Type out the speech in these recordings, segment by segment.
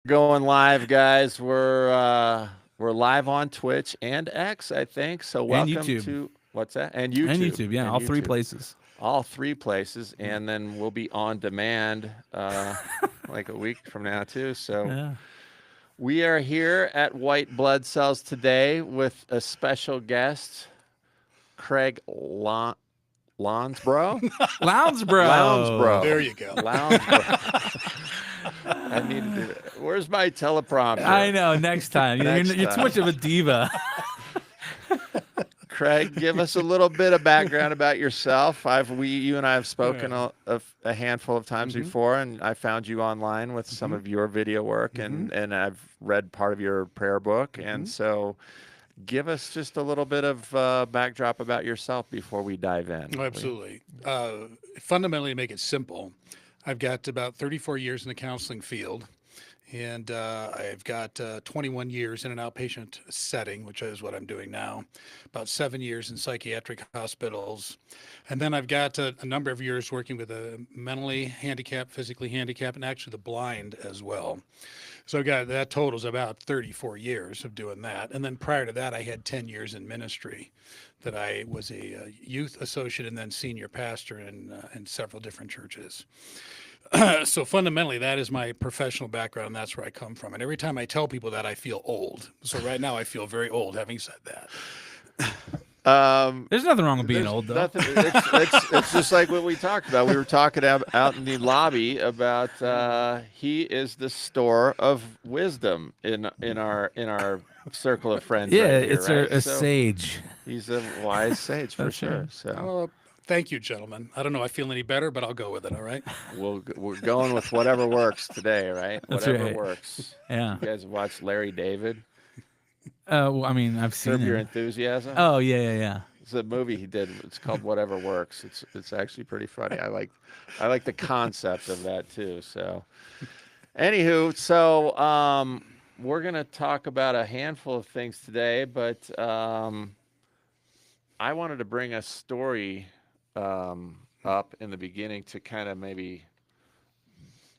going live, guys. We're live on Twitch and X, I think. So And welcome YouTube. to what's that? And And YouTube. YouTube, yeah, And all three YouTube. places. All three places, and then we'll be on demand like a week from now too. So Yeah. we are here at White Blood Cells today with a special guest, Craig Lonsbro. Lounsbro. There you go. Lounsbro. I need to do that. Where's my teleprompter? I know. Next time. Next You're too time. much of a diva. Craig, give us a little bit of background about yourself. You and I have spoken a handful of times before, and I found you online with some of your video work, and I've read part of your prayer book. And so give us just a little bit of backdrop about yourself before we dive in. Oh, absolutely. Fundamentally, to make it simple, I've got about 34 years in the counseling field, and I've got 21 years in an outpatient setting, which is what I'm doing now, about 7 years in psychiatric hospitals. And then I've got a number of years working with the mentally handicapped, physically handicapped, and actually the blind as well. So that totals about 34 years of doing that. And then prior to that, I had 10 years in ministry that I was a youth associate and then senior pastor in several different churches. So fundamentally, that is my professional background. And that's where I come from. And every time I tell people that, I feel old. So right now, I feel very old having said that. There's nothing wrong with being old, though. It's just like what we talked about. We were talking out in the lobby about he is the store of wisdom in our circle of friends. Yeah, right here, it's right? a So sage. he's a wise sage for That's sure. right. So Thank you, gentlemen. I don't know if I feel any better, but I'll go with it. All right. we're going with whatever works today, right? That's Whatever right. works. Yeah. You guys watched Larry David? Well, I mean, I've seen Curb Your it. Enthusiasm? Oh, yeah. It's a movie he did. It's called Whatever Works. It's actually pretty funny. I like the concept of that too. So, anywho, we're gonna talk about a handful of things today, but I wanted to bring a story up in the beginning to kind of maybe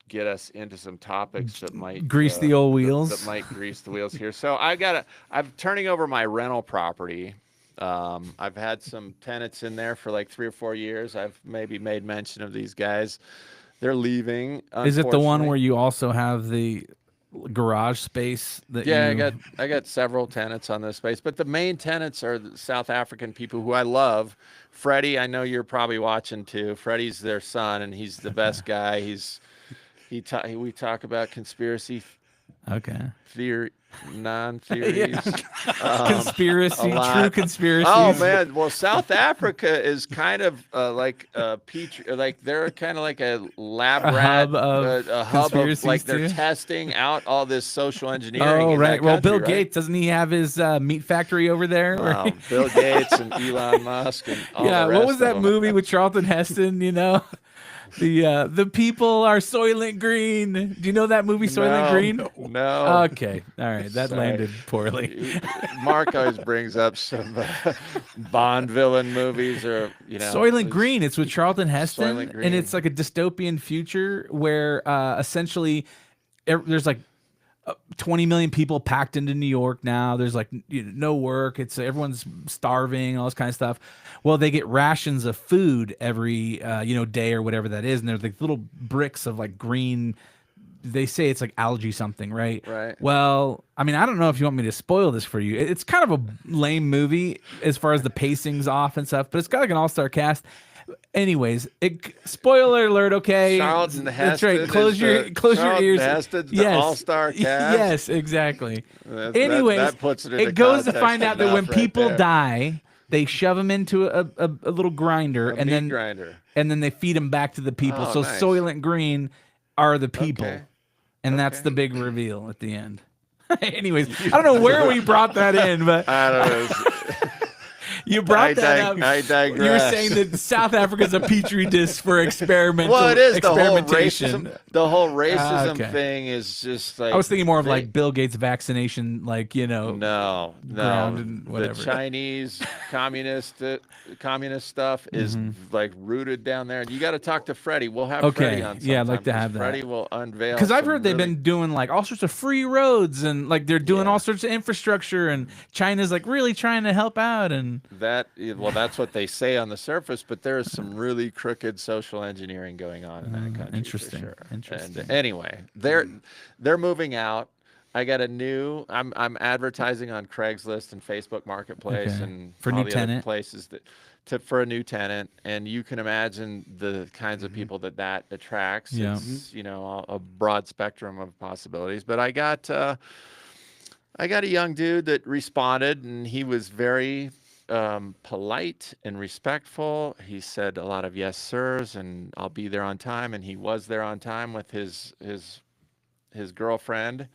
get us into some topics that might Grease the old wheels. that might grease the wheels here. So I'm turning over my rental property. I've had some tenants in there for like 3 or 4 years. I've maybe made mention of these guys. They're leaving. Is it the one unfortunately. where you also have the garage space that Yeah, I got several tenants on this space, but the main tenants are the South African people who I love. Freddie, I know you're probably watching too. Freddie's their son, and he's the best guy. We talk about conspiracy theory, non-theories, conspiracy, a lot. true conspiracies. Oh man, well South Africa is kind of like a petri, like they're kind of like a lab A rat, hub of a hub of conspiracies like they're too? testing out all this social engineering. Oh, in right. that Well, country, Bill right? Gates, doesn't he have his meat factory over there? Wow, Bill Gates and Elon Musk and all Yeah, the what rest was of that them. movie with Charlton Heston? You know, the people are Soylent Green. Do you know that movie, Soylent No, Green? No. Okay, all right, that Sorry. landed poorly. Mark always brings up some Bond villain movies, or Soylent Green. It's with Charlton Heston, Soylent Green. and it's like a dystopian future where essentially there's like 20 million people packed into New York now. There's like no work. It's everyone's starving, all this kind of stuff. Well, they get rations of food every day or whatever that is, and there's like little bricks of like green. They say it's like algae something, right? Right. Well, I mean, I don't know if you want me to spoil this for you. It's kind of a lame movie as far as the pacing's off and stuff, but it's got like an all-star cast. Anyways, spoiler alert. Okay, Charlton Heston. that's right. Close your Charlton ears. Heston's the all-star cast. Yes, exactly. Anyways, that puts it into goes to context find out that when enough right people there. die, they shove them into a little grinder, A meat grinder. and then they feed them back to the people. Oh, So nice. Soylent Green are the people, Okay. and that's the big reveal at the end. Anyways, I don't know where we brought that in, but I don't know. You brought that up. I digress. You were saying that South Africa's a petri dish for experimental. Well, it is experimentation. the whole racism Okay. thing is just like. I was thinking more of like Bill Gates vaccination, like No, ground and the whatever. Chinese communist stuff is like rooted down there. You got to talk to Freddie. We'll have Freddie on. Yeah, I'd like to sometime, have that. Freddie will unveil. Because I've some heard they've really- been doing like all sorts of free roads and like they're doing all sorts of infrastructure, and China's like really trying to help out. And that's what they say on the surface, but there is some really crooked social engineering going on in that country. Interesting. For sure. Interesting. And anyway, they're moving out. I got a new. I'm advertising on Craigslist and Facebook Marketplace Okay. and For all new the tenant? other places for a new tenant, and you can imagine the kinds of people that attracts. Yeah. It's a broad spectrum of possibilities. But I got a young dude that responded, and he was very polite and respectful. He said a lot of yes sirs, and I'll be there on time, and he was there on time with his girlfriend.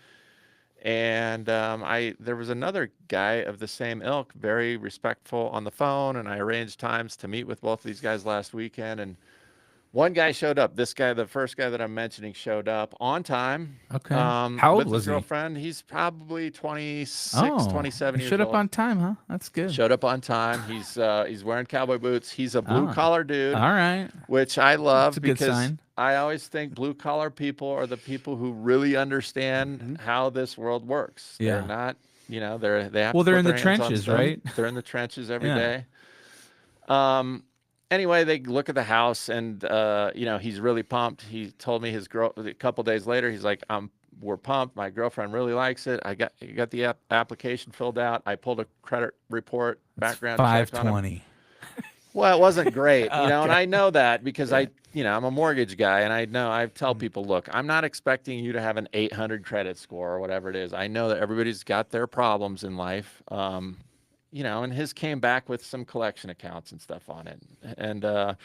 And there was another guy of the same ilk, very respectful on the phone, and I arranged times to meet with both of these guys last weekend. And one guy showed up. This guy, the first guy that I'm mentioning, showed up on time. Okay. How old with was his he? girlfriend. He's probably 26, 27 he years showed up old. on time, huh? That's good. Showed up on time. He's wearing cowboy boots. He's a blue collar dude, All right. which I love That's a good because sign. I always think blue collar people are the people who really understand how this world works. Yeah. They're not, they have. Well, to they're put in the their hands on trenches, stuff. right? They're in the trenches every Yeah. day. Anyway, they look at the house, and he's really pumped. He told me a couple days later, he's like, we're pumped. My girlfriend really likes it. I got the application filled out. I pulled a credit report, background check on him. 520. Well, it wasn't great, and Okay. I know that because I'm a mortgage guy, and I tell people, look, I'm not expecting you to have an 800 credit score or whatever it is. I know that everybody's got their problems in life. And his came back with some collection accounts and stuff on it. And, I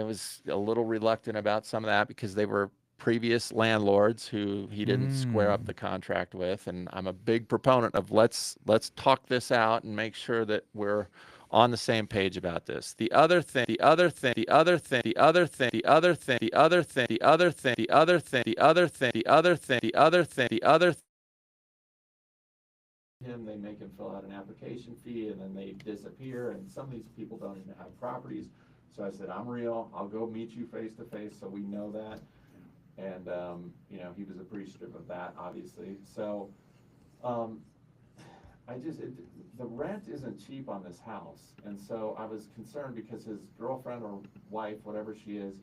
was a little reluctant about some of that because they were previous landlords who he didn't square up the contract with. And I'm a big proponent of let's talk this out and make sure that we're on the same page about this. The other thing, they make him fill out an application fee, and then they disappear, and some of these people don't even have properties. So I said, I'm real. I'll go meet you face to face so we know that. And he was appreciative of that, obviously. So the rent isn't cheap on this house, and so I was concerned because his girlfriend or wife, whatever she is